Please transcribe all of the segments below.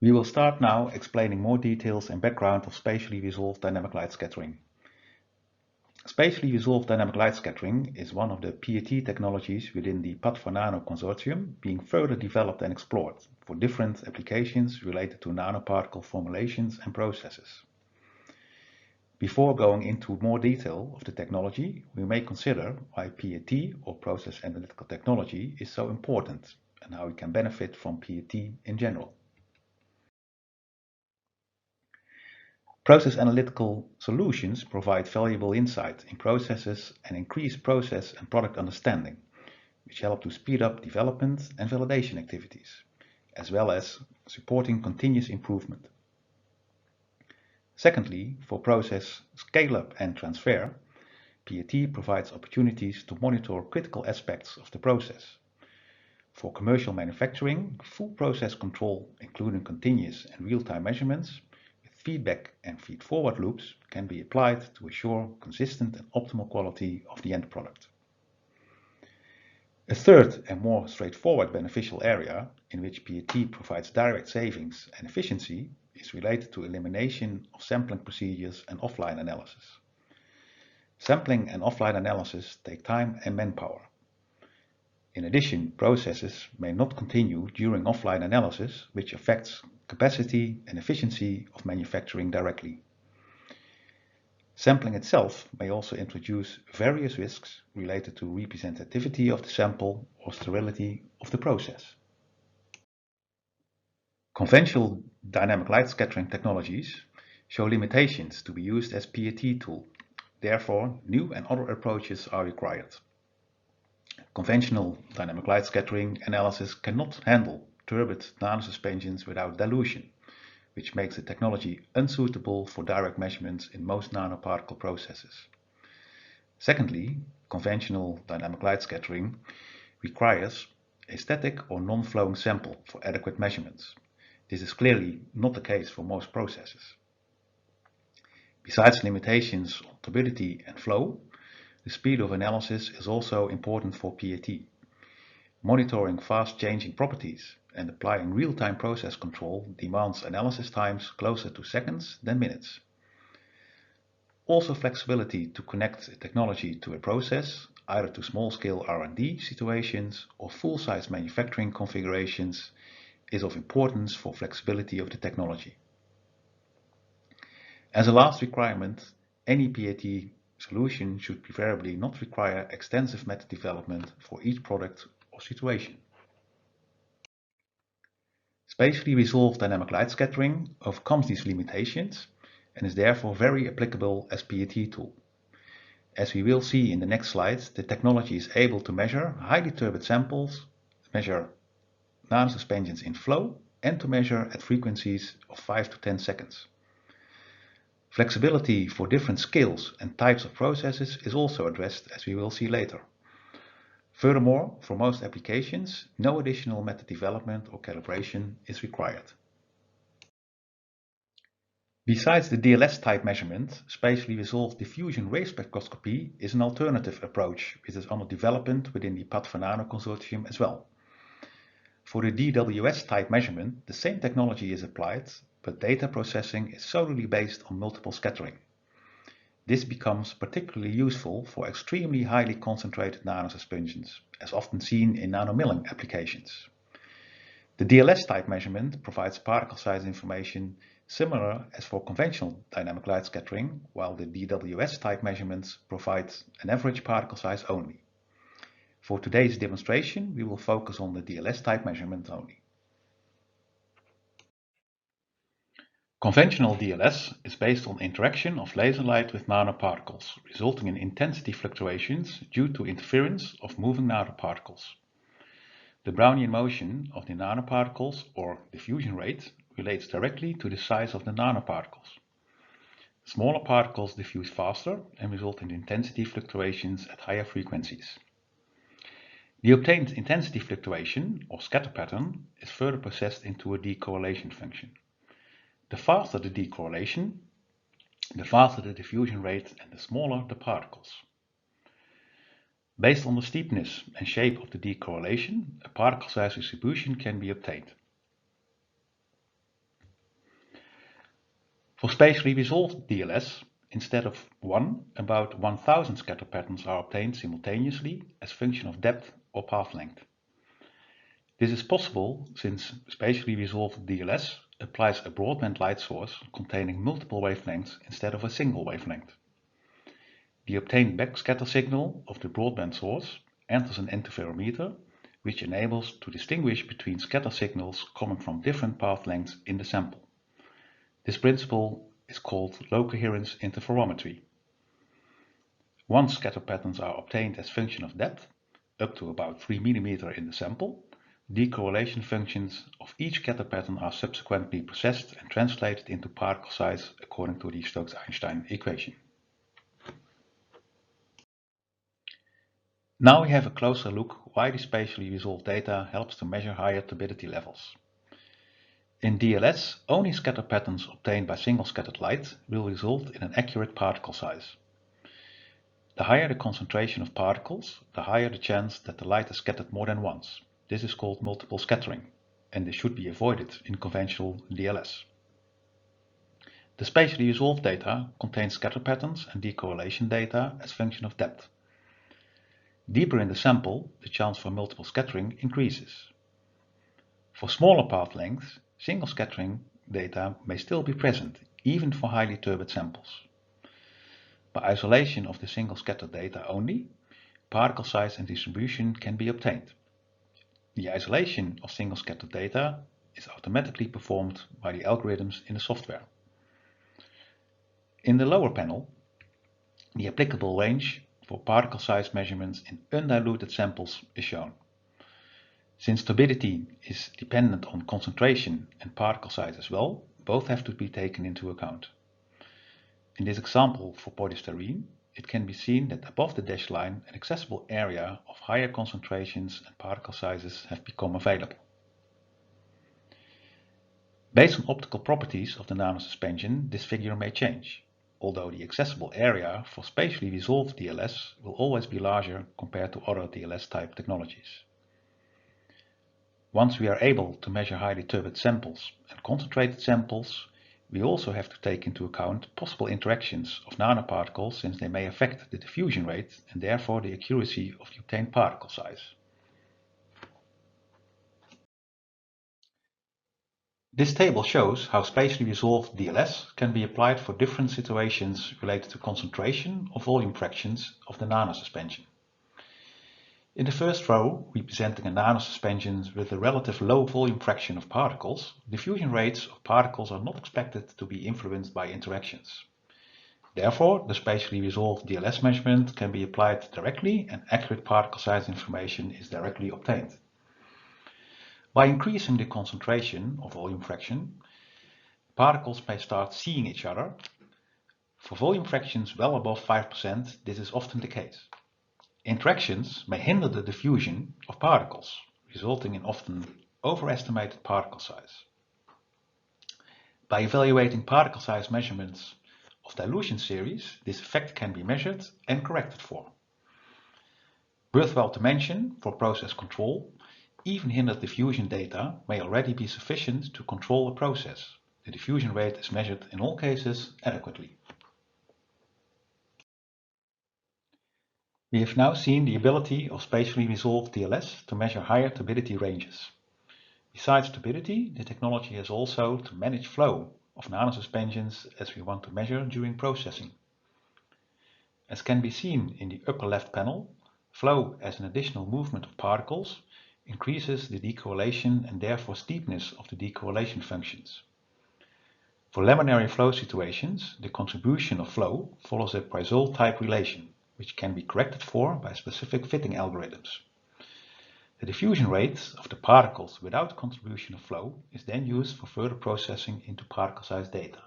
We will start now explaining more details and background of spatially resolved dynamic light scattering. Spatially resolved dynamic light scattering is one of the PAT technologies within the PAT4Nano consortium being further developed and explored for different applications related to nanoparticle formulations and processes. Before going into more detail of the technology, we may consider why PAT or process analytical technology is so important and how we can benefit from PAT in general. Process analytical solutions provide valuable insight in processes and increase process and product understanding, which help to speed up development and validation activities, as well as supporting continuous improvement. Secondly, for process scale-up and transfer, PAT provides opportunities to monitor critical aspects of the process. For commercial manufacturing, full process control, including continuous and real-time measurements, feedback and feed-forward loops can be applied to assure consistent and optimal quality of the end product. A third and more straightforward beneficial area in which PAT provides direct savings and efficiency is related to elimination of sampling procedures and offline analysis. Sampling and offline analysis take time and manpower. In addition, processes may not continue during offline analysis, which affects capacity and efficiency of manufacturing directly. Sampling itself may also introduce various risks related to representativity of the sample or sterility of the process. Conventional dynamic light scattering technologies show limitations to be used as PAT tool. Therefore, new and other approaches are required. Conventional dynamic light scattering analysis cannot handle turbid nanosuspensions without dilution, which makes the technology unsuitable for direct measurements in most nanoparticle processes. Secondly, conventional dynamic light scattering requires a static or non-flowing sample for adequate measurements. This is clearly not the case for most processes. Besides limitations on turbidity and flow, the speed of analysis is also important for PAT. Monitoring fast-changing properties and applying real-time process control demands analysis times closer to seconds than minutes. Also, flexibility to connect a technology to a process, either to small-scale R&D situations or full-size manufacturing configurations, is of importance for flexibility of the technology. As a last requirement, any PAT solution should preferably not require extensive method development for each product or situation. Spatially resolved dynamic light scattering overcomes these limitations and is therefore very applicable as PAT tool. As we will see in the next slides, the technology is able to measure highly turbid samples, measure nanosuspensions in flow, and to measure at frequencies of 5 to 10 seconds. Flexibility for different scales and types of processes is also addressed, as we will see later. Furthermore, for most applications, no additional method development or calibration is required. Besides the DLS type measurement, spatially resolved diffusion ray spectroscopy is an alternative approach which is under development within the PAT4Nano consortium as well. For the DWS type measurement, the same technology is applied, but data processing is solely based on multiple scattering. This becomes particularly useful for extremely highly concentrated nanosuspensions, as often seen in nanomilling applications. The DLS type measurement provides particle size information similar as for conventional dynamic light scattering, while the DWS type measurements provide an average particle size only. For today's demonstration, we will focus on the DLS type measurement only. Conventional DLS is based on interaction of laser light with nanoparticles, resulting in intensity fluctuations due to interference of moving nanoparticles. The Brownian motion of the nanoparticles, or diffusion rate, relates directly to the size of the nanoparticles. Smaller particles diffuse faster and result in intensity fluctuations at higher frequencies. The obtained intensity fluctuation, or scatter pattern, is further processed into a decorrelation function. The faster the decorrelation, the faster the diffusion rate and the smaller the particles. Based on the steepness and shape of the decorrelation, a particle size distribution can be obtained. For spatially resolved DLS, instead of one, about 1000 scatter patterns are obtained simultaneously as function of depth or path length. This is possible since spatially resolved DLS applies a broadband light source containing multiple wavelengths instead of a single wavelength. The obtained backscatter signal of the broadband source enters an interferometer, which enables to distinguish between scatter signals coming from different path lengths in the sample. This principle is called low coherence interferometry. Once scatter patterns are obtained as function of depth, up to about 3 mm in the sample, decorrelation functions of each scatter pattern are subsequently processed and translated into particle size according to the Stokes-Einstein equation. Now we have a closer look why the spatially resolved data helps to measure higher turbidity levels. In DLS, only scatter patterns obtained by single scattered light will result in an accurate particle size. The higher the concentration of particles, the higher the chance that the light is scattered more than once. This is called multiple scattering, and this should be avoided in conventional DLS. The spatially resolved data contains scatter patterns and decorrelation data as function of depth. Deeper in the sample, the chance for multiple scattering increases. For smaller path lengths, single scattering data may still be present, even for highly turbid samples. By isolation of the single scattered data only, particle size and distribution can be obtained. The isolation of single scattered data is automatically performed by the algorithms in the software. In the lower panel, the applicable range for particle size measurements in undiluted samples is shown. Since turbidity is dependent on concentration and particle size as well, both have to be taken into account. In this example for polystyrene, it can be seen that above the dashed line an accessible area of higher concentrations and particle sizes have become available. Based on optical properties of the nanosuspension, this figure may change, although the accessible area for spatially resolved DLS will always be larger compared to other DLS type technologies. Once we are able to measure highly turbid samples and concentrated samples, we also have to take into account possible interactions of nanoparticles, since they may affect the diffusion rate and therefore the accuracy of the obtained particle size. This table shows how spatially resolved DLS can be applied for different situations related to concentration or volume fractions of the nanosuspension. In the first row, representing a nanosuspension with a relative low volume fraction of particles, diffusion rates of particles are not expected to be influenced by interactions. Therefore, the spatially resolved DLS measurement can be applied directly and accurate particle size information is directly obtained. By increasing the concentration or volume fraction, particles may start seeing each other. For volume fractions well above 5%, this is often the case. Interactions may hinder the diffusion of particles, resulting in often overestimated particle size. By evaluating particle size measurements of dilution series, this effect can be measured and corrected for. Worthwhile to mention, for process control, even hindered diffusion data may already be sufficient to control a process. The diffusion rate is measured in all cases adequately. We have now seen the ability of spatially resolved DLS to measure higher turbidity ranges. Besides turbidity, the technology has also to manage flow of nanosuspensions as we want to measure during processing. As can be seen in the upper left panel, flow as an additional movement of particles increases the decorrelation and therefore steepness of the decorrelation functions. For laminary flow situations, the contribution of flow follows a Poisson type relation, which can be corrected for by specific fitting algorithms. The diffusion rate of the particles without contribution of flow is then used for further processing into particle size data.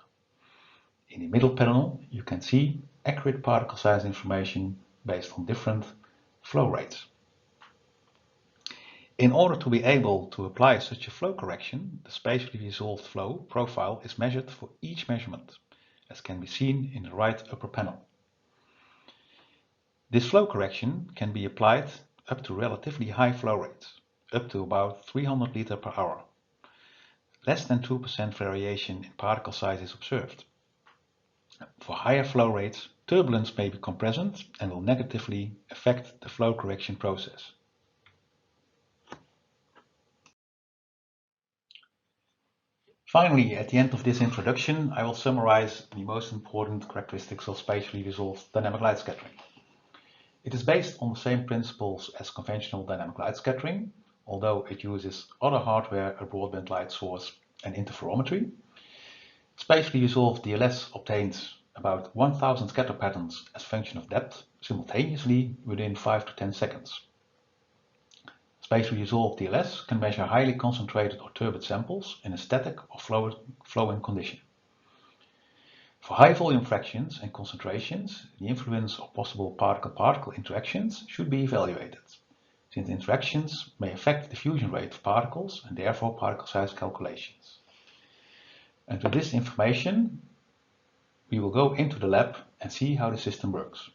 In the middle panel, you can see accurate particle size information based on different flow rates. In order to be able to apply such a flow correction, the spatially resolved flow profile is measured for each measurement, as can be seen in the right upper panel. This flow correction can be applied up to relatively high flow rates, up to about 300 liters per hour. Less than 2% variation in particle size is observed, For higher flow rates, turbulence may become present and will negatively affect the flow correction process. Finally, at the end of this introduction, I will summarize the most important characteristics of spatially resolved dynamic light scattering. It is based on the same principles as conventional dynamic light scattering, although it uses other hardware, a broadband light source, and interferometry. Spatially resolved DLS obtains about 1000 scatter patterns as function of depth simultaneously within 5 to 10 seconds. Spatially resolved DLS can measure highly concentrated or turbid samples in a static or flowing condition. For high volume fractions and concentrations, the influence of possible particle-particle interactions should be evaluated, since interactions may affect the fusion rate of particles and therefore particle size calculations. And with this information, we will go into the lab and see how the system works.